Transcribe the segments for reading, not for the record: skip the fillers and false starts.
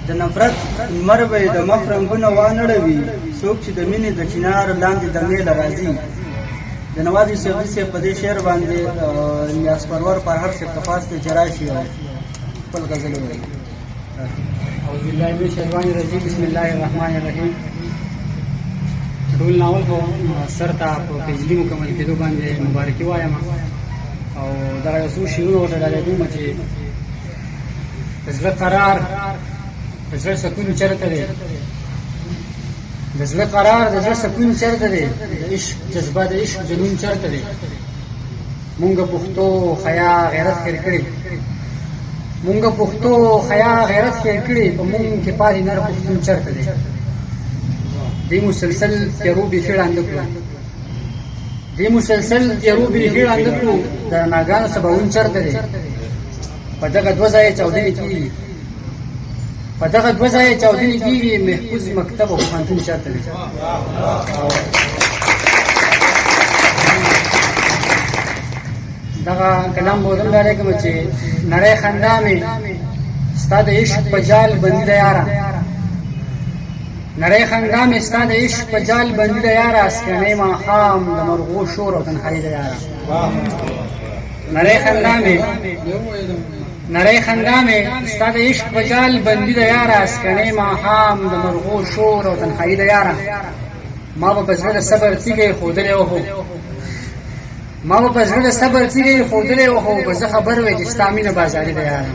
د نفرت لمر به د مخ رنګونه وانړوي څوک چې د مینې د چنار لاندې د میله راځي. د نواز یوسفزي صاحب په دې شعر باندې الیاس پرور پر هر صاحب تفاس ته جراشي او خپل غزل وایي. اعوذ بالله من الشیطان الرجیم بسم الله الرحمن الرحیم. ټول ناول خو سر ته په پیجلي مکمل کېدو باندې مبارکي وایم او دغه یو څو شعرونه ورته ډالېدو چې د زړه قرار د زړه سکون چېرته دی، د زړه قرار د زړه سکون چېرته دی، د عشق جذبه د عشق جنون چېرته دی. مونږ پښتو حیا غیرت خیر کړي، مونږ پښتو حیا غیرت خیر کړي، په مونږ کې پاتې نر پښتون چېرته دی. دی مسلسل تیرو بیخي ړانده کړو، دی مسلسل تیرو بیخي ړانده کړو، د رڼاګانو سباوون چېرته دی. په دغه دوه ځایه چاودنې کېږي، په دغه دوه ځایه چاودنې کېږي، محفوظ مکتب او پوهنتون چېرته دی. دغه کلام به ودم ډالۍ کوم چې نری خندا مې ستا د عشق په جال بندي ده یاره، نری خندا مې ستا د عشق په جال بندي ده یاره، سکنۍ ماښام د مرغو شور او تنهایي ده یاره. نری خندا مې نری خندا مې ستا د عشق په جال بندي ده یاره، سکنۍ ماښام د مرغو شور او تنهایي ده یاره. ما به په زړه د صبر تیږې ښودلې وهو، ما به په زړه د صبر تیږې ښودلې وهو، که زه خبر وی چې ستا مینه بازاري ده یاره.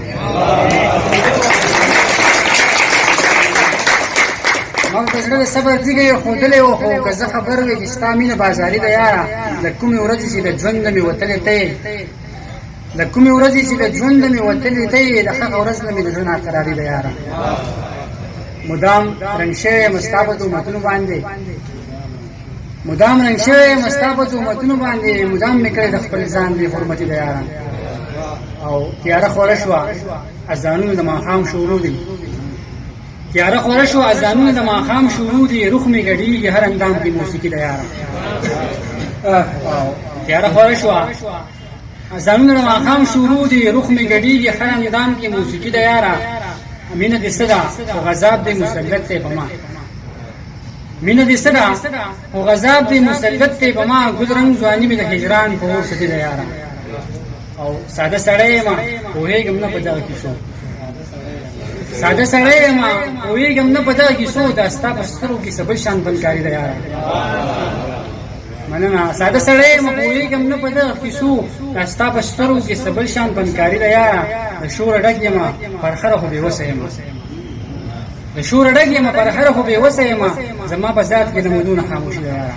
ما به په زړه د صبر تیږې ښودلې وهو، که زه خبر وی چې ستا مینه بازاري ده یاره. د کومې ورځې چې د ژونده مې وتلې ته یې، د کومې ورځې چې د ژونده مې وتلې ته یې، د هغه ورځ نه مې د زړه ناقراري ده یاره. مدام رنګ شوی یم ستا په تهمتونو باندې، مدام رنګ شوی یم ستا په تهمتونو باندې، مدام مې کړی د خپل ځان بې حرمتي ده یاره. او تیاره خوره شوه اذانونه د ماښام شروع دي، تیاره خوره شوه اذانونه د ماښام شروع دي، روح مې ګډېږي هر اندام کې موسیقي ده یاره. تیاره خوره شوه اذانونه د ماښام شروع دي، روح مې ګډېږي هر اندام کې موسیقي ده یاره. مینه دې څه ده خو غضب دې مسلط دی په ما، مینه دې څه ده خو غضب دې مسلط دی په ما، ګلرنګ ځواني مې د هجران په اور سدي ده یاره. او ساده سړی یم پوهېږم نه په دغه کیسو، ساده سړی یم پوهېږم نه په دغه کیسو، دا ستا په سترګو کې څه بل شان بنکاري ده یاره. مننه. ساده سړی یم پوهېږم نه په دغه کیسو، دا ستا په سترګو کې څه بل شان بنکاري ده یاره. د شوره ډک یم پر خره خو بېوسه یم، د شوره ډک یم پر خره خو بېوسه یم، زما په ذات کې د مودونه خاموشي ده یاره.